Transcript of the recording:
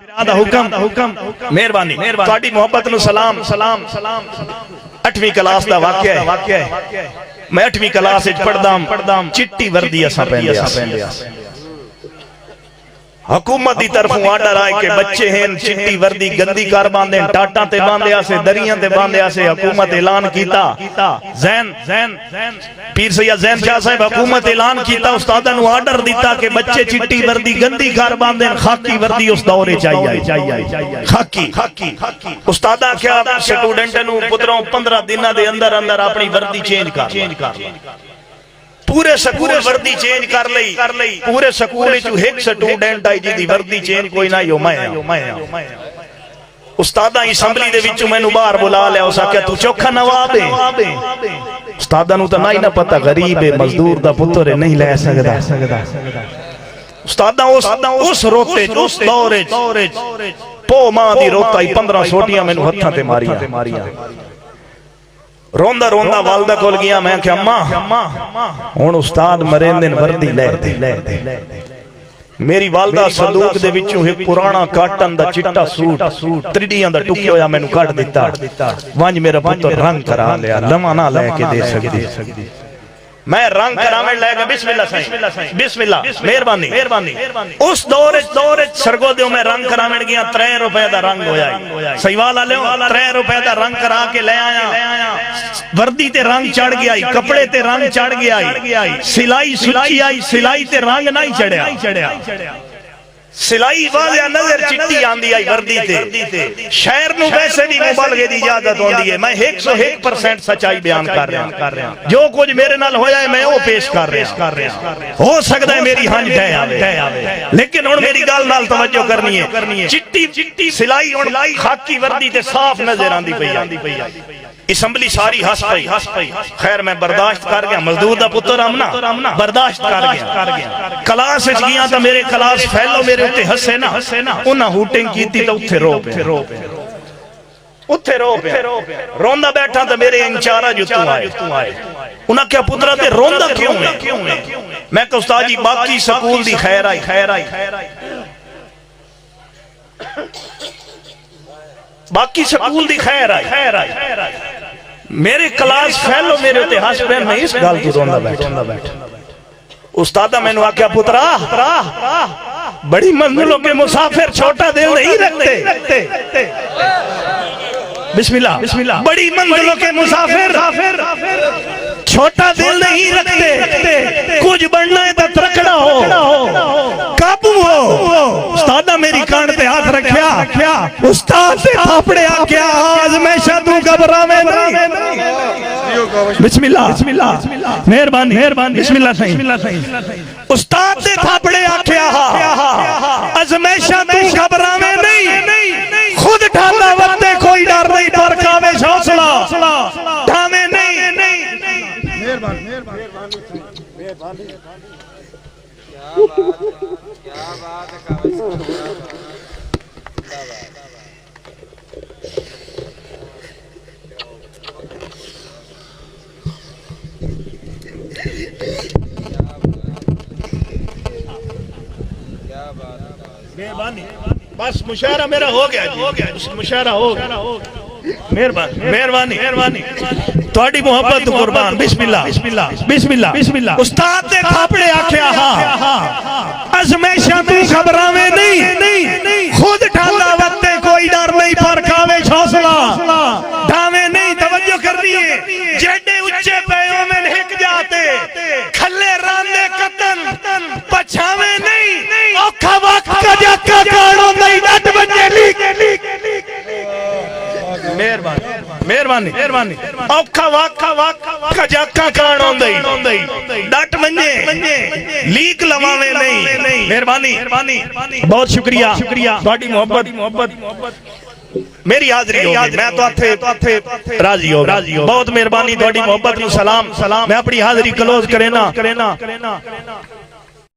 हुक्म मेहरबानी तुहाडी मोहब्बत नूं सलाम सलाम सलाम 8वीं क्लास दा वाकया है। मैं 8वीं क्लास विच पढ़दा चिट्टी वर्दी असां पहनदे हुकूमत की तरफों आर्डर आए कि बच्चे हैं चिट्टी वर्दी गंदी कर बांधे टाटा ते बांधिया से दरियां ते बांधिया से हुकूमत ऐलान कीता जैन पीर सैयद जैन शाह साहब हुकूमत ऐलान कीता उस्तादा नु आर्डर दिता कि बच्चे चिट्टी वर्दी गंदी कर बांधे खाकी वर्दी उस दौरे चाहिए खाकी उस्तादा क्या स्टूडेंट नु पुत्रों 15 दिनों दे अंदर अंदर अपनी वर्दी चेंज कर पूरे स्कूल वर्दी चेंज कर लई पूरे स्कूल एक स्टूडेंट आई जिहदी वर्दी चेंज कोई ना यो मैं उस्तादा असैंबली दे विचों मैनू बाहर बुला लिया उस आख्या तू चोखा नवाब है उस्तादा नू तां ना पता गरीब है मजदूर दा पुत्तर है नहीं लै सकदा उस्तादा उस रोते उस दौरे पो मां दी रोता ही 15 सोटियां मैनू हत्थां ते मारियां रोंदा रोंदा वालदा कोल गया मैं क्या अम्मा हुण उस्ताद मरेंदे वर्दी ले मेरी वालदा संदूक दे विचों एक पुराना काटन दा चिट्टा सूट त्रिडियां दा टुकिया होया मैनू कढ दिता वंज मेरा पुत्र रंग करा लिया लवा ना लेके दे सकदी मैं रंग करावे लेके बिस्मिल्लाह साईं बिस्मिल्लाह मेहरबानी उस दौर सरगोदियों में रंग करावे गया 3 रुपए दा रंग होया सही वाला ले 3 रुपए दा रंग करा के ले आया वर्दी ते रंग चढ़ गया कपड़े ते रंग चढ़ गया सिलाई सुची आई सिलाई ते रंग नहीं चढ़िया सिलाई वाले नजर चिट्टी आंदी आई वर्दी ते शहर नु वैसे भी मुबालगे दी इजाजत होंदी है मैं 101% सच्चाई बयान कर रहा जो कुछ मेरे नाल होया है मैं वो पेश कर रहा हो सकदा है मेरी हंज ढह आवे लेकिन हुण मेरी गल नाल तवज्जो करनी है चिट्टी सिलाई हुण खाकी वर्दी ते साफ नजर आंदी पई असैंबली सारी हस पई खैर मैं बर्दाश्त कर गया मजदूर दा पुत्र आमना बर्दाश्त कर गया क्लास विच गया तो मेरे क्लास फैलो मेरे उत्ते हसे ना उन्हां हूटिंग कीती तो उत्थे रो पे रोंदा बैठा तो मेरे इंचार्ज उत्तों आए उन्हां क्या पुत्रा ते रोंदा क्यों है मैं कहा उस्ताद जी बाकी स्कूल दी खैर आई बाकी स्कूल दी खैर आई मेरे क्लास फैलो मेरे उत्ते हस पे मैं इस गल तू रोंदा बैठा उस्तादा मैनू आख्या पुत्रा बड़ी मंजिलों के मुसाफिर छोटा दिल नहीं रखते बिस्मिल्लाह बड़ी मंजिलों के मुसाफिर छोटा दिल नहीं रखते कुछ बनना है तो तकड़ा हो काबू हो उस्तादा मेरी कान पे हाथ रखया उस्ताद से थापड़े आ गया आज़माइशां तू घबरावे नहीं बिस्मिल्लाह मेहरबानी बिस्मिल्लाह सही उस्ताद से थापड़े आख्या आज़माइशां तू घबरावे नहीं खुद ढाला वते कोई डर नहीं पर कावे हौसला ढावे नहीं मेहरबानी क्या बात है मेहरबानी बस मुशायरा मेरा हो गया मुशायरा हो गया मेहरबानी थोड़ी मोहब्बत कुर्बान बिस्मिल्लाह उस्ताद ने थापड़े आख्या आज़माइशां तू घबरावे नहीं खुद ढाला वते कोई डर नहीं पर खावे हौसला ढावे नहीं तवज्जो करनी है जेडे ऊंचे पैयों में हिक जाते खल्ले रांदे कतन पछावे नहीं औखा वक्त का जाका काणो नहीं डट बजे मेहरबानी औखा वाखा जाका काण होंदई डट मंजे लीक लवावे नहीं मेहरबानी बहुत शुक्रिया ਤੁਹਾਡੀ मोहब्बत मेरी हाजरी होगी मैं तो आथे राजी हो बहुत मेहरबानी ਤੁਹਾਡੀ मोहब्बत नु सलाम मैं अपनी हाजरी क्लोज करेना